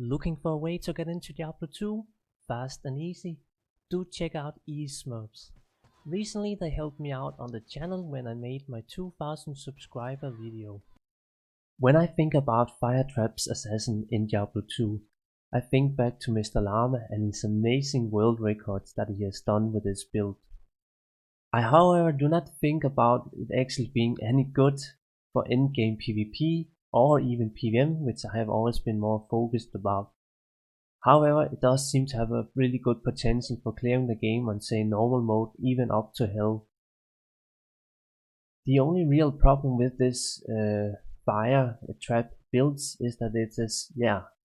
Looking for a way to get into Diablo 2? Fast and easy? Do check out Smurfs. Recently they helped me out on the channel when I made my 2000 subscriber video. When I think about Fire Trap's assassin in Diablo 2, I think back to Mr. Llama and his amazing world records that he has done with his build. I however do not think about it actually being any good for endgame PvP or even PvM, which I have always been more focused about. However, it does seem to have a really good potential for clearing the game on say normal mode, even up to hell. The only real problem with this fire trap builds is that it is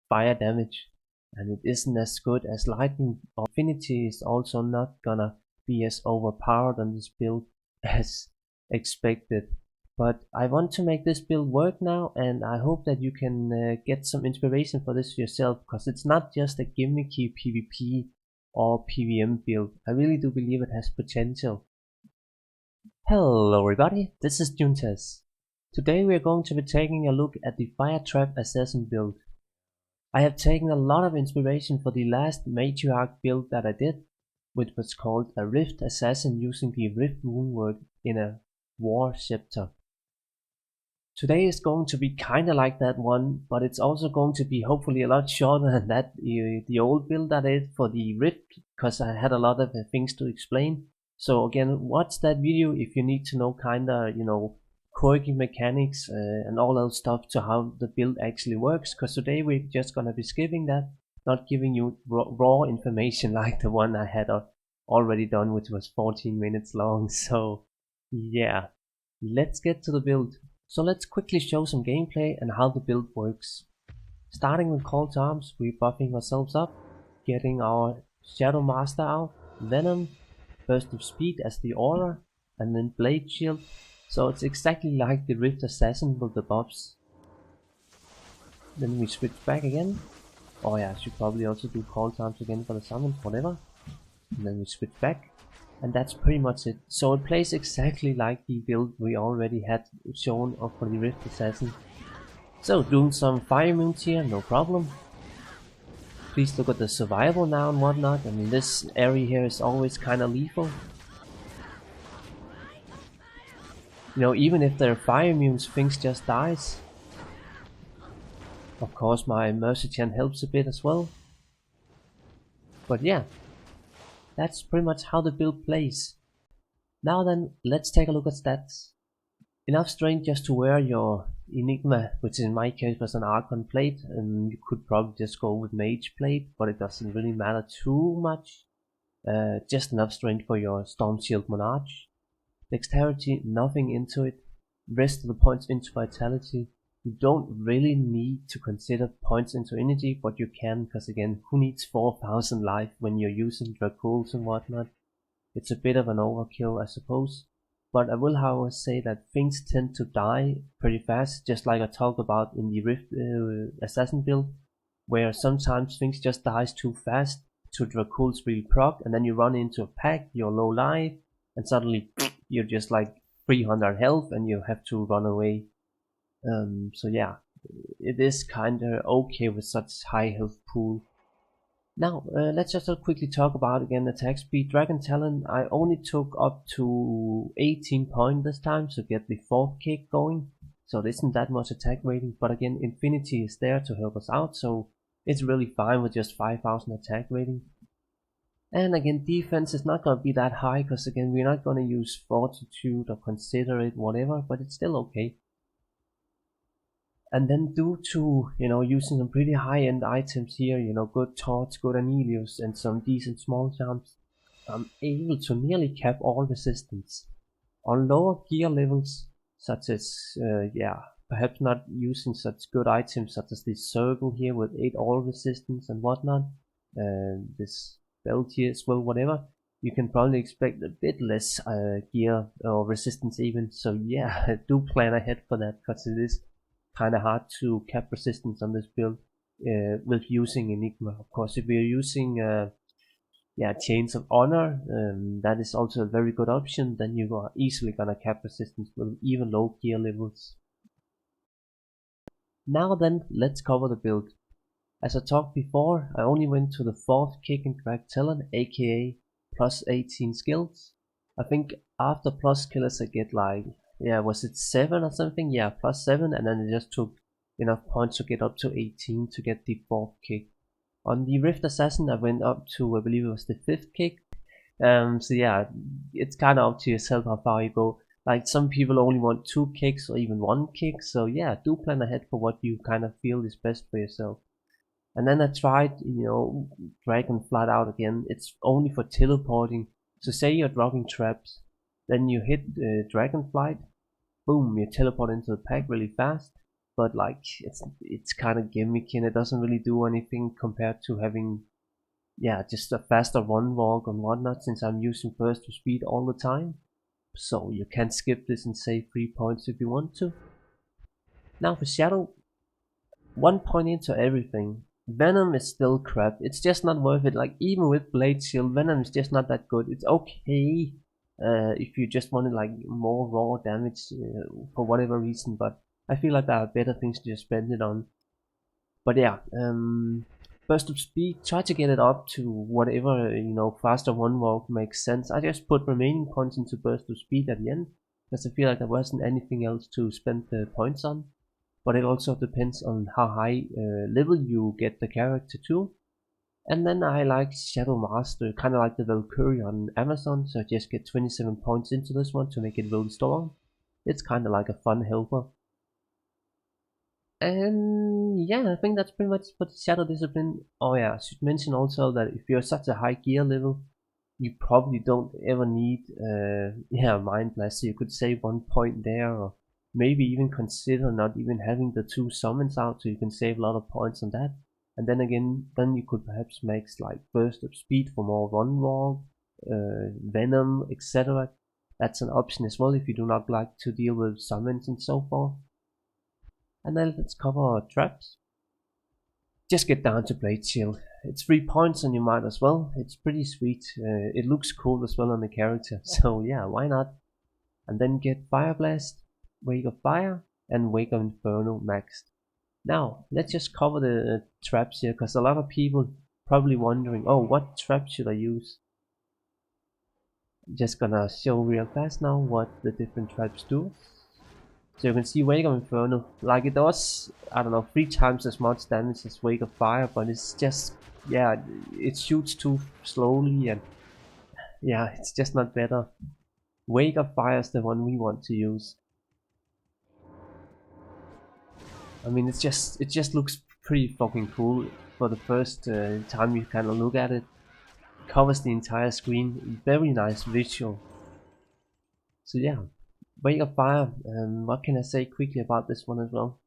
fire damage, and it isn't as good as lightning. Affinity is also not gonna be as overpowered on this build as expected. But I want to make this build work now, and I hope that you can get some inspiration for this yourself, because it's not just a gimmicky PvP or PvM build. I really do believe it has potential. Hello everybody, this is Juntes. Today we are going to be taking a look at the Fire Trap Assassin build. I have taken a lot of inspiration for the last matriarch build that I did, which was called a Rift Assassin using the Rift Runework in a War Scepter. Today is going to be kinda like that one, but it's also going to be hopefully a lot shorter than that the old build that I did for the Rift, because I had a lot of things to explain. So again, watch that video if you need to know kinda, quirky mechanics and all that stuff to how the build actually works, because today we're just gonna be skipping that, not giving you raw information like the one I had already done, which was 14 minutes long. So yeah, let's get to the build. So let's quickly show some gameplay and how the build works. Starting with Call to Arms, we're buffing ourselves up, getting our Shadow Master out, Venom, Burst of Speed as the Aura, and then Blade Shield. So it's exactly like the Rift Assassin with the buffs. Then we switch back again. Oh yeah, I should probably also do Call to Arms again for the summons, whatever. And then we switch back. And that's pretty much it. So it plays exactly like the build we already had shown for the Rift Assassin. So doing some fire moons here, no problem. Please look at the survival now and whatnot. I mean, this area here is always kinda lethal. Even if they're fire immunes, things just dies. Of course my Mercy Gen helps a bit as well. But yeah, that's pretty much how the build plays. Now then, let's take a look at stats. Enough strength just to wear your Enigma, which in my case was an Archon plate, and you could probably just go with Mage plate, but it doesn't really matter too much. Just enough strength for your Storm Shield Monarch. Dexterity, nothing into it. Rest of the points into Vitality. You don't really need to consider points into energy, but you can, because again, who needs 4000 life when you're using Dracules and whatnot? It's a bit of an overkill, I suppose. But I will however say that things tend to die pretty fast, just like I talked about in the Rift Assassin build, where sometimes things just dies too fast to Dracules really proc, and then you run into a pack, you're low life, and suddenly you're just like 300 health and you have to run away. So yeah, it is kinda okay with such high health pool. Now, let's just quickly talk about again attack speed. Dragon Talon, I only took up to 18 points this time to get the 4th kick going, so it isn't that much attack rating, but again, Infinity is there to help us out, so it's really fine with just 5000 attack rating. And again, defense is not gonna be that high, because again, we're not gonna use Fortitude or Consider it, whatever, but it's still okay. And then due to, using some pretty high-end items here, good Torch, good Anelius, and some decent small charms, I'm able to nearly cap all resistance. On lower gear levels, such as, perhaps not using such good items such as this circle here with 8 all resistance and whatnot, this belt here as well, whatever, you can probably expect a bit less gear or resistance even, so yeah, do plan ahead for that, because it is kinda hard to cap resistance on this build with using Enigma. Of course, if we're using Chains of Honor, that is also a very good option. Then you are easily gonna cap resistance with even low gear levels. Now then, let's cover the build. As I talked before, I only went to the 4th kick in Drag Talon, aka plus 18 skills. I think after plus killers I get like, yeah, was it 7 or something? Yeah, plus 7, and then it just took enough points to get up to 18 to get the 4th kick. On the Rift Assassin I went up to, I believe it was the 5th kick. So yeah, it's kind of up to yourself how far you go. Like some people only want 2 kicks or even 1 kick, so yeah, do plan ahead for what you kind of feel is best for yourself. And then I tried, Dragon flat out again. It's only for teleporting. So say you're dropping traps, then you hit Dragonflight, boom, you teleport into the pack really fast. But like it's kind of gimmicky and it doesn't really do anything compared to having, yeah, just a faster run walk and whatnot, since I'm using burst of speed all the time. So you can skip this and save 3 points if you want to. Now for Shadow, 1 point into everything. Venom is still crap. It's just not worth it. Like even with Blade Shield, Venom is just not that good. It's okay if you just wanted like more raw damage for whatever reason, but I feel like there are better things to just spend it on. But yeah, burst of speed. Try to get it up to whatever faster one walk makes sense. I just put remaining points into burst of speed at the end because I feel like there wasn't anything else to spend the points on. But it also depends on how high level you get the character to. And then I like Shadow Master, kind of like the Valkyrie on Amazon, so I just get 27 points into this one to make it really strong. It's kind of like a fun helper. And yeah, I think that's pretty much for the Shadow Discipline. Oh yeah, I should mention also that if you're such a high gear level, you probably don't ever need Mind Blast, so you could save 1 point there, or maybe even consider not even having the 2 summons out, so you can save a lot of points on that. And then again, then you could perhaps make like burst of speed for more run walk, venom, etc. That's an option as well if you do not like to deal with summons and so forth. And then let's cover traps. Just get down to Blade Shield. It's 3 points and you might as well. It's pretty sweet. It looks cool as well on the character, so yeah, why not? And then get Fire Blast, Wake of Fire, and Wake of Inferno maxed. Now, let's just cover the traps here, because a lot of people probably wondering, oh, what trap should I use? Just gonna show real fast now what the different traps do. So you can see Wake of Inferno, like it does, I don't know, 3 times as much damage as Wake of Fire, but it's just, yeah, it shoots too slowly and yeah, it's just not better. Wake of Fire is the one we want to use. I mean, it just looks pretty fucking cool for the first time you kind of look at it. Covers the entire screen, very nice visual. So yeah, Wake of Fire. What can I say quickly about this one as well?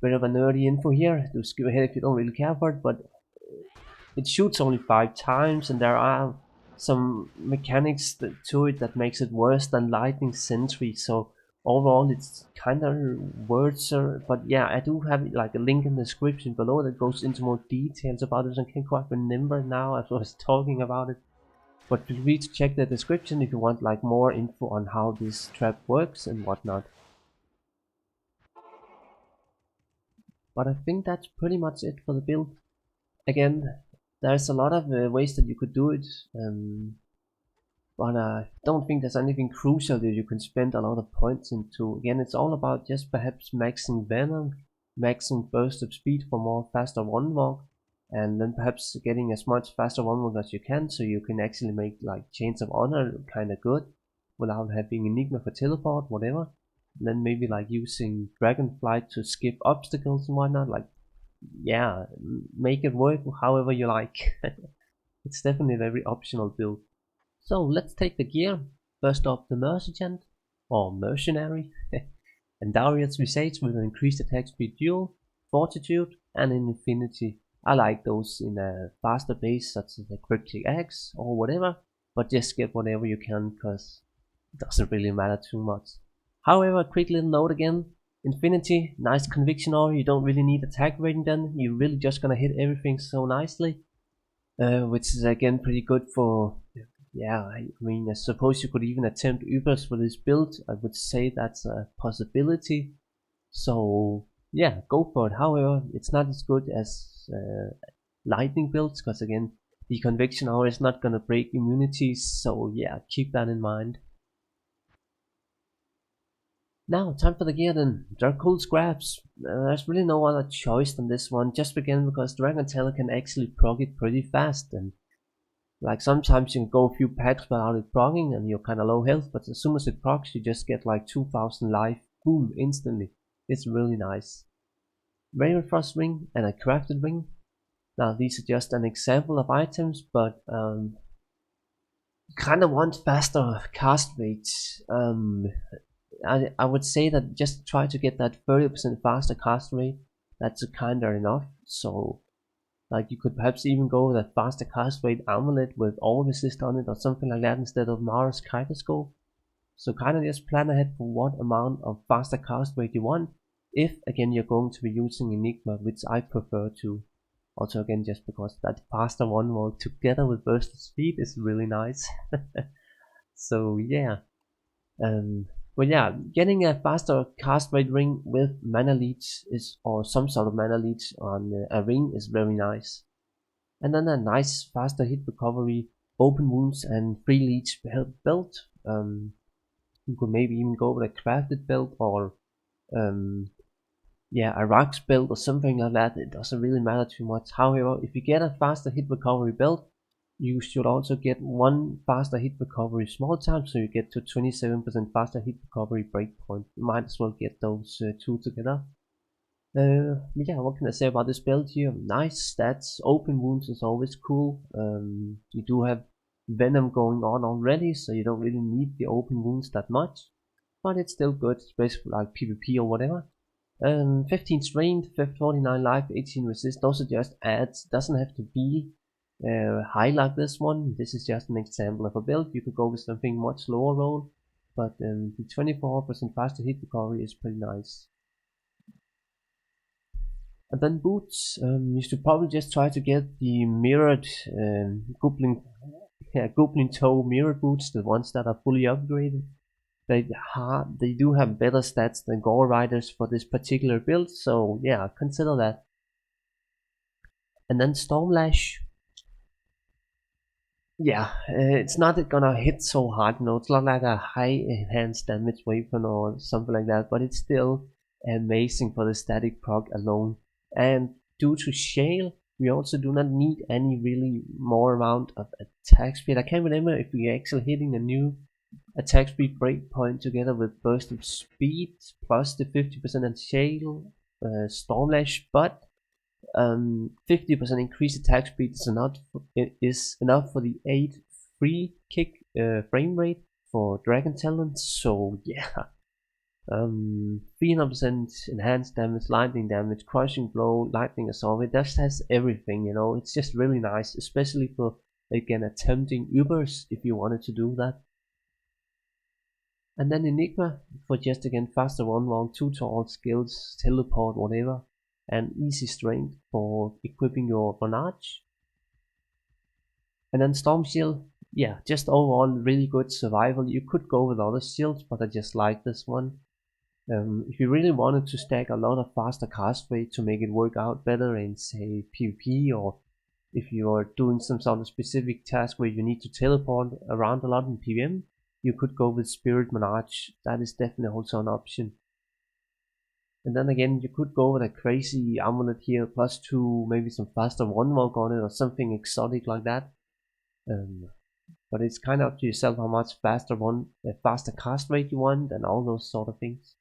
Bit of a nerdy info here. Do skip ahead if you don't really care for it, but it shoots only 5 times, and there are some mechanics to it that makes it worse than Lightning Sentry. So overall, it's kind of worse. But yeah, I do have like a link in the description below that goes into more details about it. I can't quite remember now as I was talking about it. But feel free to check the description if you want like more info on how this trap works and whatnot. But I think that's pretty much it for the build. Again, there's a lot of ways that you could do it, but I don't think there's anything crucial that you can spend a lot of points into. Again, it's all about just perhaps maxing Venom, maxing burst of speed for more faster one walk, and then perhaps getting as much faster one walk as you can, so you can actually make like Chains of Honor kind of good without having Enigma for teleport, whatever. And then maybe like using Dragonflight to skip obstacles and whatnot. Like, yeah, make it work however you like. It's definitely a very optional build. So let's take the gear. First off, the Merchant, or Mercenary, and Darius Visage with an increased attack speed dual, Fortitude, and an Infinity. I like those in a faster base such as a Cryptic Axe or whatever, but just get whatever you can because it doesn't really matter too much. However, quick little note again, Infinity, nice conviction aura, you don't really need attack rating then, you're really just gonna hit everything so nicely. Which is again pretty good for, yeah, I mean, I suppose you could even attempt Ubers for this build. I would say that's a possibility. So yeah, go for it. However, it's not as good as lightning builds, because again, the conviction hour is not gonna break immunities, so yeah, keep that in mind. Now, time for the gear then. They're cool scraps. There's really no other choice than this one, just again because Dragon Tail can actually proc it pretty fast, and like sometimes you can go a few packs without it proccing and you're kinda low health, but as soon as it procs you just get like 2000 life, boom, instantly. It's really nice. Ravenfrost ring and a crafted ring. Now these are just an example of items, but kinda want faster cast rates. I would say that just try to get that 30% faster cast rate. That's kinda enough. So like you could perhaps even go with a faster cast rate amulet with all resist on it or something like that instead of Mara's Kiterscope. So kinda just plan ahead for what amount of faster cast rate you want. If again you're going to be using Enigma, which I prefer to. Also again just because that faster one wall together with burst of speed is really nice. So yeah. But yeah, getting a faster cast rate ring with mana leech is, or some sort of mana leech on a ring is very nice. And then a nice faster hit recovery, open wounds, and free leech belt. You could maybe even go with a crafted belt or um, yeah, a rocks belt or something like that. It doesn't really matter too much. However, if you get a faster hit recovery belt, you should also get one faster hit recovery small time, so you get to 27% faster hit recovery breakpoint. You might as well get those two together. Yeah, what can I say about this build here? Nice stats. Open wounds is always cool. You do have venom going on already, so you don't really need the open wounds that much, but it's still good, especially like PvP or whatever. 15 strength, 49 life, 18 resist. Those are just adds. Doesn't have to be high like this one. This is just an example of a build. You could go with something much lower roll, but the 24% faster hit recovery is pretty nice. And then boots, you should probably just try to get the mirrored goblin toe mirrored boots, the ones that are fully upgraded. They do have better stats than Gore Riders for this particular build, so yeah, consider that. And then Stormlash, yeah, it's not gonna hit so hard, no, it's not like a high enhanced damage weapon or something like that, but it's still amazing for the static proc alone. And due to Shale, we also do not need any really more amount of attack speed. I can't remember if we actually hitting a new attack speed breakpoint together with burst of speed plus the 50% on Shale Stormlash, but 50% increased attack speed is enough for the 8 free kick frame rate for Dragon Talent, so yeah. 300% enhanced damage, lightning damage, crushing blow, lightning assault, it just has everything, you know, it's just really nice, especially for again attempting Ubers if you wanted to do that. And then Enigma for just again faster one round, 2 tall skills, teleport, whatever, and easy strength for equipping your Vonage. And then Storm Shield, yeah, just overall really good survival. You could go with other shields, but I just like this one. If you really wanted to stack a lot of faster cast rate to make it work out better in say PvP, or if you're doing some sort of specific task where you need to teleport around a lot in PvM, you could go with Spirit Monarch. That is definitely also an option. And then again, you could go with a crazy amulet here, plus 2, maybe some faster one walk on it or something exotic like that. But it's kind of up to yourself how much faster cast rate you want and all those sort of things.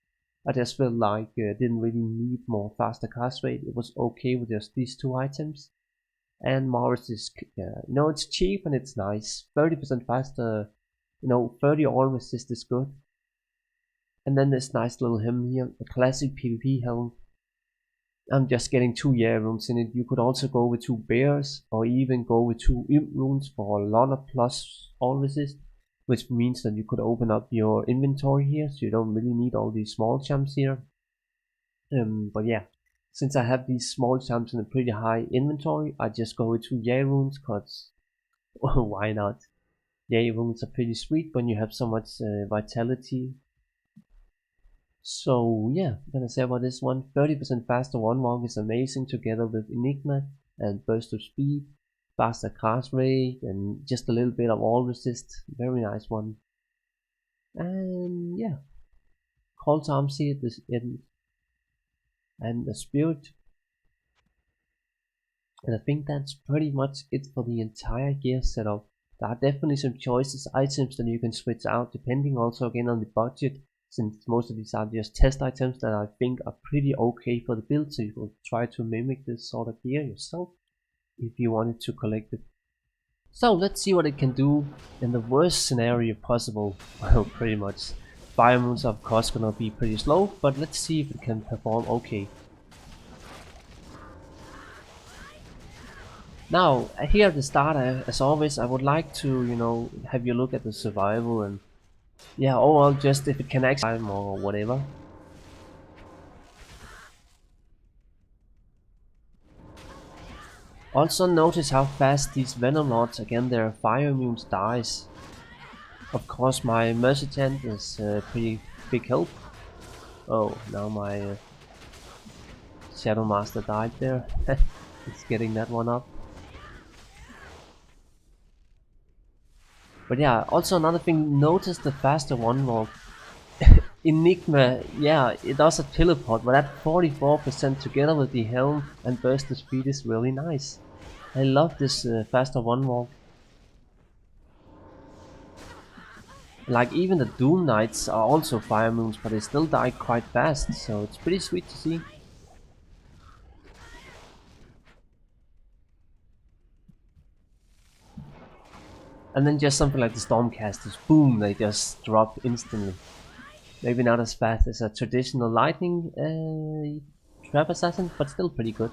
I just felt like didn't really need more faster cast rate. It was okay with just these two items. And Mars is, it's cheap and it's nice. 30% faster, 30 all resist is good. And then this nice little helm here, a classic PvP helm. I'm just getting 2 Year runes in it. You could also go with 2 bears or even go with 2 imp runes for a lot of plus all resist, which means that you could open up your inventory here, so you don't really need all these small champs here. But yeah, since I have these small champs in a pretty high inventory, I just go with 2 Year runes, cause why not? Year runes are pretty sweet when you have so much vitality. So yeah, I'm gonna say about this one, 30% faster one walk is amazing together with Enigma and burst of speed, faster cast rate, and just a little bit of all resist. Very nice one. And yeah, call time see this in and the spirit. And I think that's pretty much it for the entire gear setup. There are definitely some choices, items that you can switch out depending also again on the budget, since most of these are just test items that I think are pretty okay for the build, so you will try to mimic this sort of gear yourself if you wanted to collect it. So let's see what it can do in the worst scenario possible. Well, pretty much. Fire moons are of course gonna be pretty slow, but let's see if it can perform okay. Now, here at the start, as always, I would like to, have you look at the survival and, yeah, overall just if it can actually time or whatever. Also notice how fast these Venom Lords, again their fire immunes dies. Of course my Mercifant is pretty big help. Oh, now my Shadow Master died there. It's getting that one up. But yeah, also another thing, notice the faster one walk. Enigma, yeah, it does a teleport, but at 44% together with the helm and burst of speed is really nice. I love this faster one walk. Like even the Doom Knights are also fire moons, but they still die quite fast, so it's pretty sweet to see. And then just something like the Stormcasters, boom, they just drop instantly. Maybe not as fast as a traditional lightning trap assassin, but still pretty good.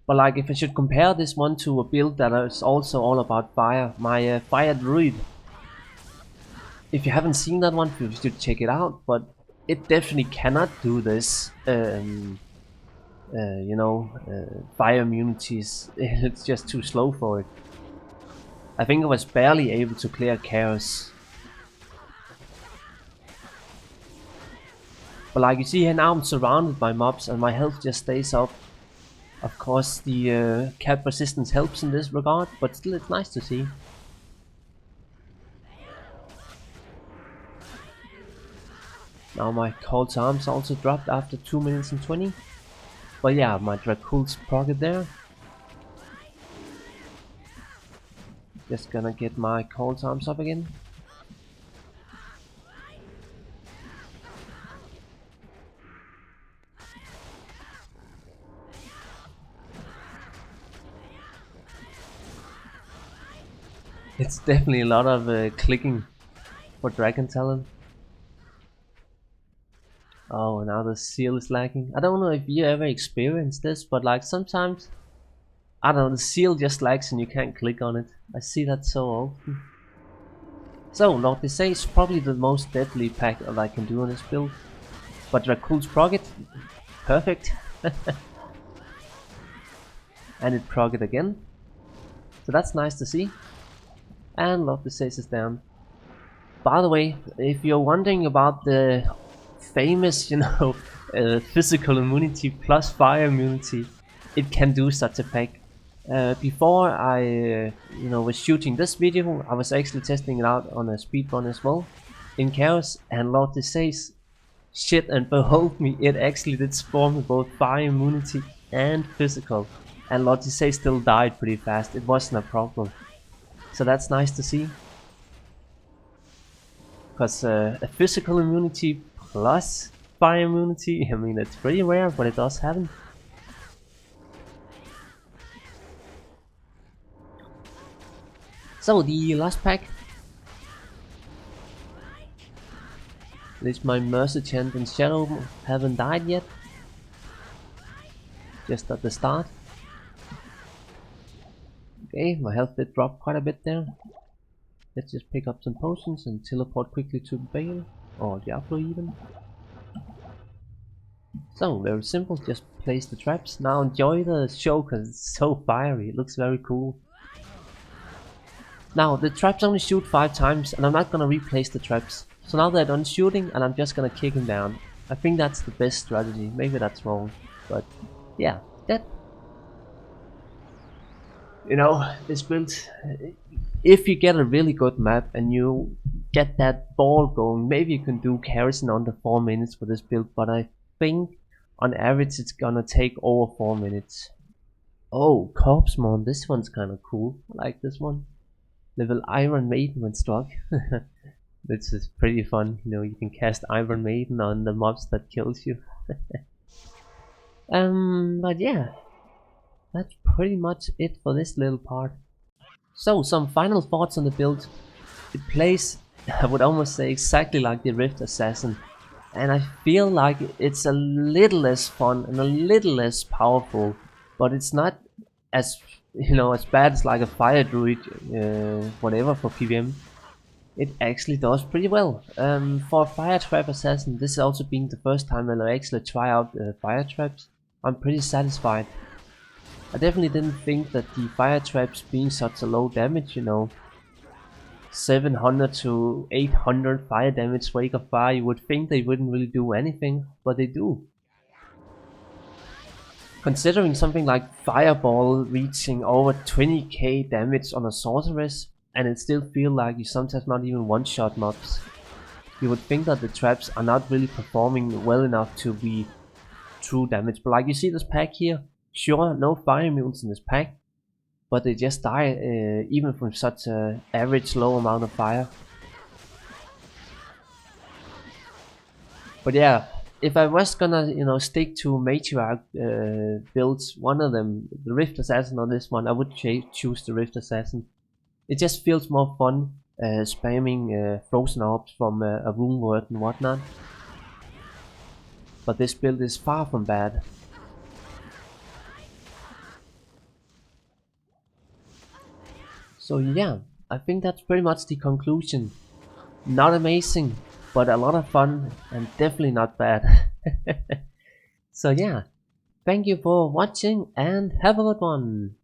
But like if I should compare this one to a build that is also all about fire, my fire druid. If you haven't seen that one, you should check it out, but it definitely cannot do this. Fire immunities, it's just too slow for it. I think I was barely able to clear chaos. But like you see here now, I'm surrounded by mobs and my health just stays up. Of course the cap resistance helps in this regard, but still it's nice to see. Now my call to arms also dropped after 2 minutes and 20. But yeah, my Dracul's pocket there. Just gonna get my call to arms up again. It's definitely a lot of clicking for Dragon Talent. Oh, now the seal is lagging. I don't know if you ever experienced this, but like sometimes, I don't know, the seal just lags and you can't click on it. I see that so often. So, Lord Desai is probably the most deadly pack that I can do on this build. But Dracul's Procket, perfect. And it Procket again. So that's nice to see. And Lord Desai is down. By the way, if you're wondering about the famous, physical immunity plus fire immunity, it can do such a pack. Before I, was shooting this video, I was actually testing it out on a speed run as well in Chaos, and Lord says, shit and behold me, it actually did spawn with both fire immunity and physical, and Lord says still died pretty fast. It wasn't a problem, so that's nice to see. Because a physical immunity plus fire immunity, I mean, it's pretty rare, but it does happen. So the last pack. At least my Mercifant and Shadow haven't died yet. Just at the start. Okay, my health did drop quite a bit there. Let's just pick up some potions and teleport quickly to Bale, or Diablo even. So very simple, just place the traps. Now enjoy the show because it's so fiery, it looks very cool. Now the traps only shoot 5 times and I'm not gonna replace the traps. So now they're done shooting and I'm just gonna kick him down. I think that's the best strategy, maybe that's wrong, but yeah, that, you know, this build, if you get a really good map and you get that ball going, maybe you can do carries in under 4 minutes for this build, but I think on average it's gonna take over 4 minutes. Oh, Corpse Mon, this one's kinda cool, I like this one. Level Iron Maiden when struck. This is pretty fun, you know, you can cast Iron Maiden on the mobs that kills you. But yeah, that's pretty much it for this little part. So, some final thoughts on the build. It plays, I would almost say, exactly like the Rift Assassin. And I feel like it's a little less fun and a little less powerful. But it's not as, you know, as bad as like a Fire Druid, whatever for PvM. It actually does pretty well. For a Fire Trap Assassin, this also being the first time I'll actually try out Fire Traps, I'm pretty satisfied. I definitely didn't think that the Fire Traps being such a low damage, you know, 700 to 800 fire damage Wake of Fire, you would think they wouldn't really do anything, but they do. Considering something like Fireball reaching over 20k damage on a sorceress, and it still feel like you sometimes not even one-shot mobs, you would think that the traps are not really performing well enough to be true damage. But like you see this pack here, sure, no fire immunes in this pack, but they just die even from such a average low amount of fire. But yeah, if I was gonna, you know, stick to matriarch builds, one of them, the Rift Assassin or this one, I would choose the Rift Assassin. It just feels more fun spamming frozen orbs from a rune word and whatnot. But this build is far from bad. So yeah, I think that's pretty much the conclusion. Not amazing, but a lot of fun and definitely not bad. So yeah, thank you for watching and have a good one.